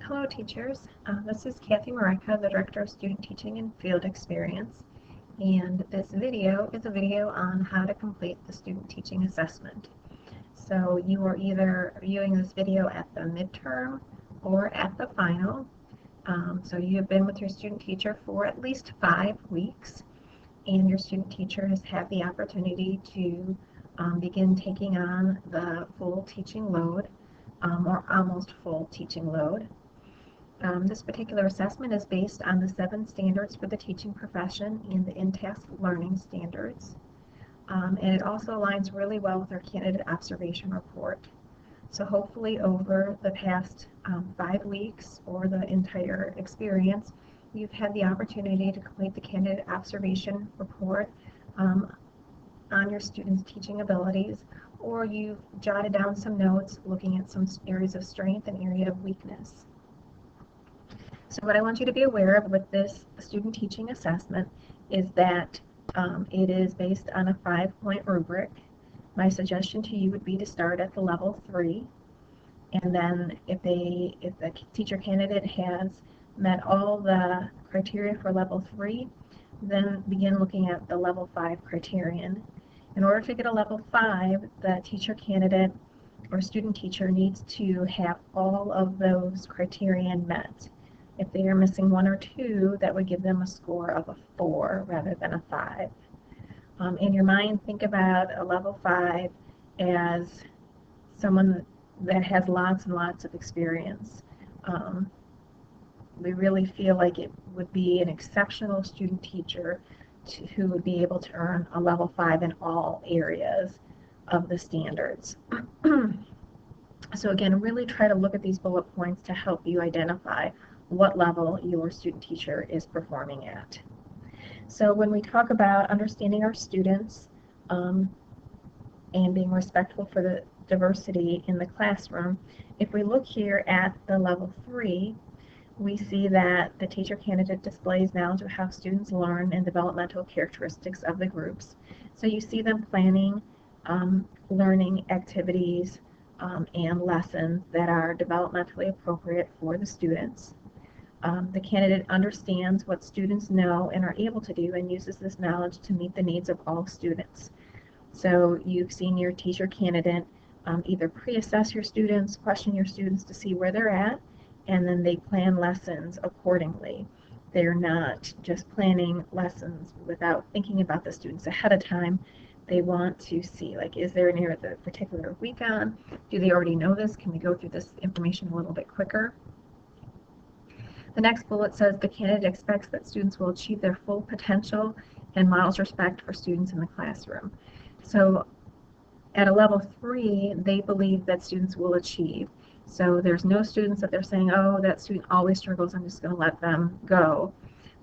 Hello teachers, this is Kathy Mareka, the Director of Student Teaching and Field Experience, and this video is a video on how to complete the Student Teaching Assessment. So you are either viewing this video at the midterm or at the final. So you have been with your student teacher for at least 5 weeks, and your student teacher has had the opportunity to begin taking on the full teaching load, or almost full teaching load. This particular assessment is based on the 7 standards for the teaching profession and the InTASK learning standards. And it also aligns really well with our candidate observation report. So hopefully over the past 5 weeks or the entire experience, you've had the opportunity to complete the candidate observation report on your students' teaching abilities, or you've jotted down some notes looking at some areas of strength and area of weakness. So what I want you to be aware of with this student teaching assessment is that it is based on a 5-point rubric. My suggestion to you would be to start at the level 3, and then if the teacher candidate has met all the criteria for level 3, then begin looking at the level 5 criterion. In order to get a level 5, the teacher candidate or student teacher needs to have all of those criterion met. If they are missing 1 or 2, that would give them a score of a 4 rather than a 5. In your mind, think about a level 5 as someone that has lots and lots of experience. We really feel like it would be an exceptional student teacher who would be able to earn a level 5 in all areas of the standards. So again, really try to look at these bullet points to help you identify what level your student teacher is performing at. So when we talk about understanding our students and being respectful for the diversity in the classroom, if we look here at the level 3, we see that the teacher candidate displays knowledge of how students learn and developmental characteristics of the groups. So you see them planning learning activities and lessons that are developmentally appropriate for the students. The candidate understands what students know and are able to do and uses this knowledge to meet the needs of all students. So you've seen your teacher candidate either pre-assess your students, question your students to see where they're at, and then they plan lessons accordingly. They're not just planning lessons without thinking about the students ahead of time. They want to see, like, is there an area that particular week on? Do they already know this? Can we go through this information a little bit quicker? The next bullet says the candidate expects that students will achieve their full potential and models respect for students in the classroom. So at a level 3, they believe that students will achieve. So there's no students that they're saying, oh, that student always struggles, I'm just going to let them go.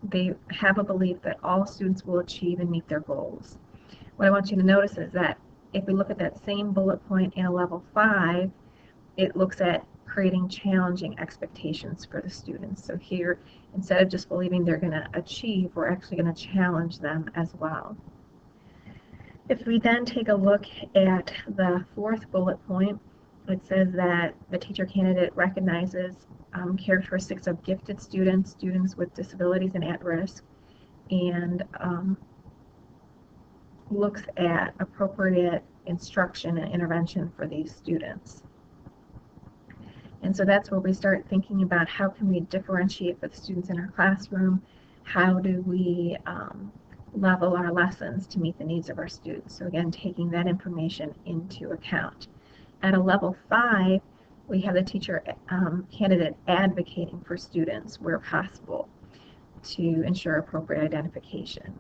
They have a belief that all students will achieve and meet their goals. What I want you to notice is that if we look at that same bullet point in a level 5, it looks at creating challenging expectations for the students. So here, instead of just believing they're going to achieve, we're actually going to challenge them as well. If we then take a look at the 4th bullet point, it says that the teacher candidate recognizes characteristics of gifted students, students with disabilities and at risk, and looks at appropriate instruction and intervention for these students. And so that's where we start thinking about how can we differentiate for the students in our classroom, how do we level our lessons to meet the needs of our students. So again, taking that information into account. At a level 5, we have the teacher candidate advocating for students where possible to ensure appropriate identification.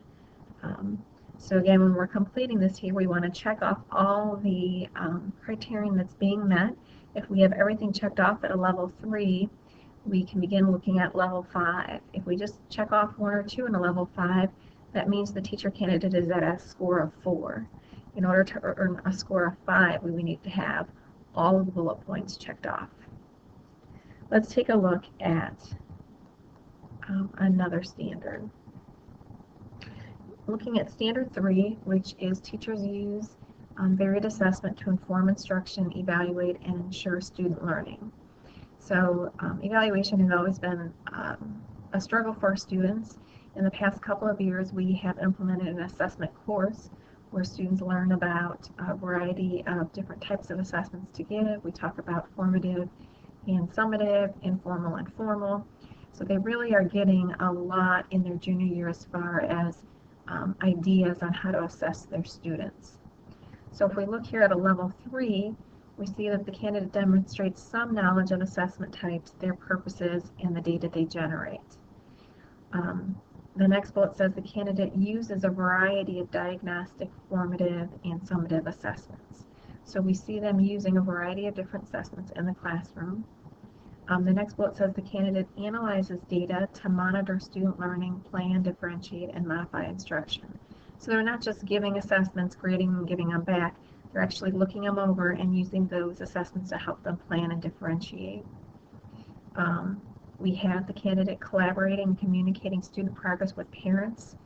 So again, when we're completing this here, we want to check off all the criterion that's being met. If we have everything checked off at a level 3, we can begin looking at level 5. If we just check off 1 or 2 in a level 5, that means the teacher candidate is at a score of 4. In order to earn a score of 5, we need to have all of the bullet points checked off. Let's take a look at another standard. Looking at standard 3, which is teachers use varied assessment to inform instruction, evaluate, and ensure student learning. So evaluation has always been a struggle for our students. In the past couple of years, we have implemented an assessment course where students learn about a variety of different types of assessments to give. We talk about formative and summative, informal and formal. So they really are getting a lot in their junior year as far as ideas on how to assess their students. So if we look here at a level 3, we see that the candidate demonstrates some knowledge of assessment types, their purposes, and the data they generate. The next bullet says the candidate uses a variety of diagnostic, formative, and summative assessments. So we see them using a variety of different assessments in the classroom. The next bullet says the candidate analyzes data to monitor student learning, plan, differentiate, and modify instruction. So they're not just giving assessments, grading them, giving them back. They're actually looking them over and using those assessments to help them plan and differentiate. We have the candidate collaborating and communicating student progress with parents.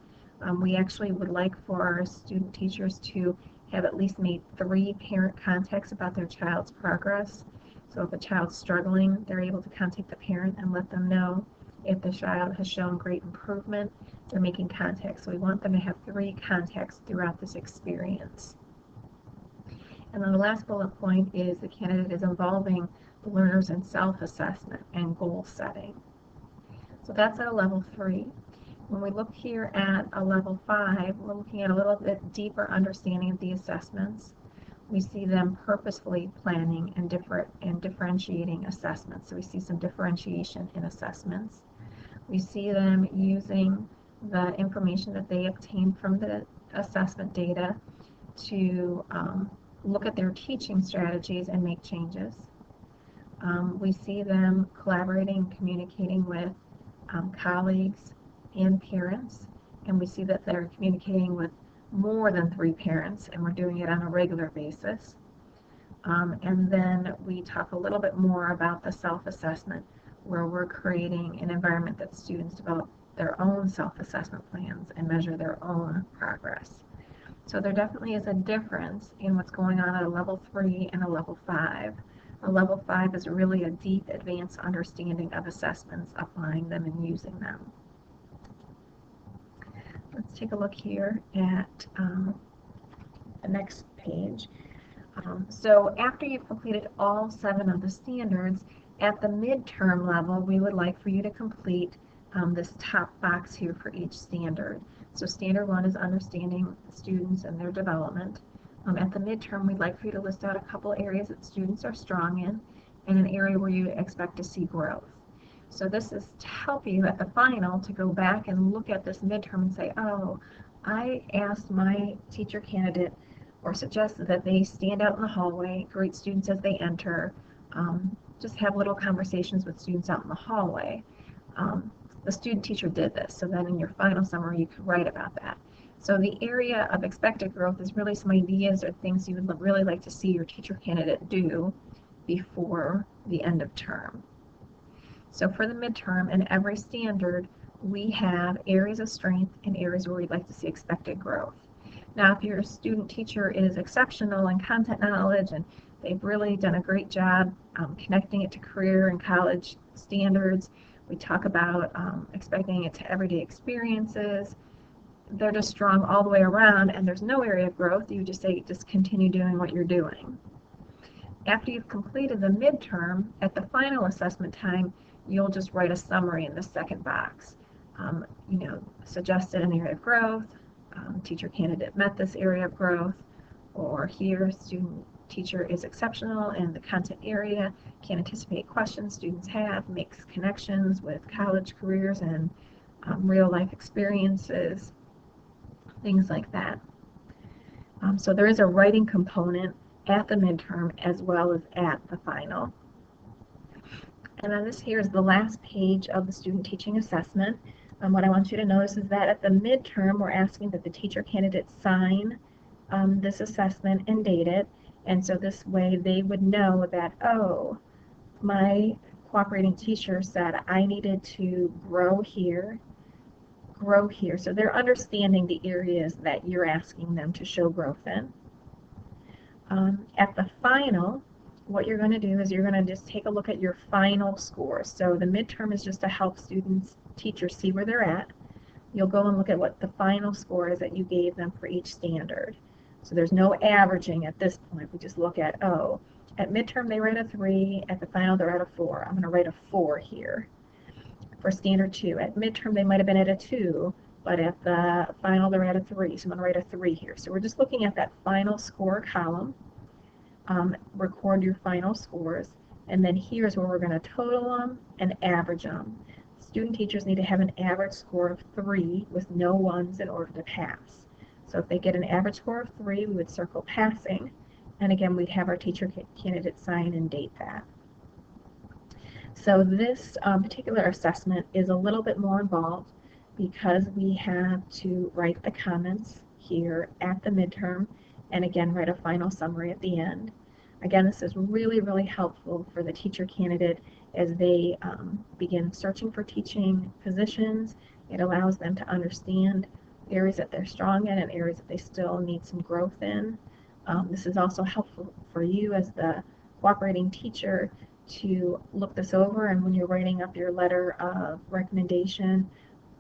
We actually would like for our student teachers to have at least made 3 parent contacts about their child's progress. So if a child's struggling, they're able to contact the parent and let them know. If the child has shown great improvement, they're making contacts. So we want them to have 3 contacts throughout this experience. And then the last bullet point is the candidate is involving the learners in self-assessment and goal setting. So that's at a level 3. When we look here at a level 5, we're looking at a little bit deeper understanding of the assessments. We see them purposefully planning and differentiating assessments. So we see some differentiation in assessments. We see them using the information that they obtained from the assessment data to look at their teaching strategies and make changes. We see them collaborating and communicating with colleagues and parents, and we see that they're communicating with more than 3 parents, and we're doing it on a regular basis. And then we talk a little bit more about the self-assessment, where we're creating an environment that students develop their own self-assessment plans and measure their own progress. So there definitely is a difference in what's going on at a level 3 and a level 5. A level 5 is really a deep, advanced understanding of assessments, applying them and using them. Let's take a look here at the next page. So after you've completed all 7 of the standards, at the midterm level, we would like for you to complete this top box here for each standard. So standard 1 is understanding students and their development. At the midterm, we'd like for you to list out a couple areas that students are strong in and an area where you expect to see growth. So this is to help you at the final to go back and look at this midterm and say, oh, I asked my teacher candidate or suggested that they stand out in the hallway, greet students as they enter, just have little conversations with students out in the hallway. The student teacher did this, so then in your final summary you could write about that. So the area of expected growth is really some ideas or things you would really like to see your teacher candidate do before the end of term. So for the midterm and every standard, we have areas of strength and areas where we'd like to see expected growth. Now, if your student teacher is exceptional in content knowledge and they've really done a great job connecting it to career and college standards, we talk about expecting it to everyday experiences. They're just strong all the way around and there's no area of growth. You just say, just continue doing what you're doing. After you've completed the midterm, at the final assessment time, you'll just write a summary in the second box. Suggested an area of growth, teacher candidate met this area of growth, or here student teacher is exceptional in the content area, can anticipate questions students have, makes connections with college careers and real life experiences, things like that. So there is a writing component at the midterm as well as at the final. And then this here is the last page of the student teaching assessment. What I want you to notice is that at the midterm, we're asking that the teacher candidate sign this assessment and date it. And so this way they would know that, oh, my cooperating teacher said I needed to grow here. So they're understanding the areas that you're asking them to show growth in. At the final, what you're going to do is you're going to just take a look at your final scores. So the midterm is just to help students, teachers see where they're at. You'll go and look at what the final score is that you gave them for each standard. So there's no averaging at this point. We just look at, oh, at midterm they were at a 3, at the final they're at a 4. I'm going to write a 4 here. For standard 2, at midterm they might have been at a 2, but at the final they're at a 3, so I'm going to write a 3 here. So we're just looking at that final score column. Record your final scores, and then here's where we're going to total them and average them. Student teachers need to have an average score of 3 with no 1s in order to pass. So if they get an average score of 3, we would circle passing, and again we'd have our teacher candidate sign and date that. So this particular assessment is a little bit more involved because we have to write the comments here at the midterm and again write a final summary at the end. Again, this is really, really helpful for the teacher candidate as they begin searching for teaching positions. It allows them to understand areas that they're strong in and areas that they still need some growth in. This is also helpful for you as the cooperating teacher to look this over, and when you're writing up your letter of recommendation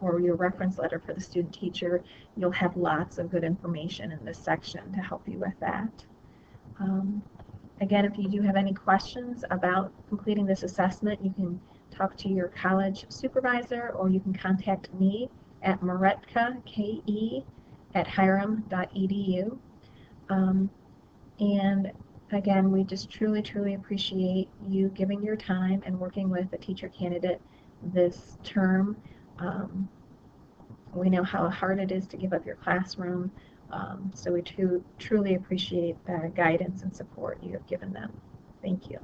or your reference letter for the student teacher, you'll have lots of good information in this section to help you with that. Again, if you do have any questions about completing this assessment, you can talk to your college supervisor or you can contact me at Maretka, K-E, at hiram.edu. And again, we just truly, truly appreciate you giving your time and working with a teacher candidate this term. We know how hard it is to give up your classroom, so we truly appreciate the guidance and support you have given them. Thank you.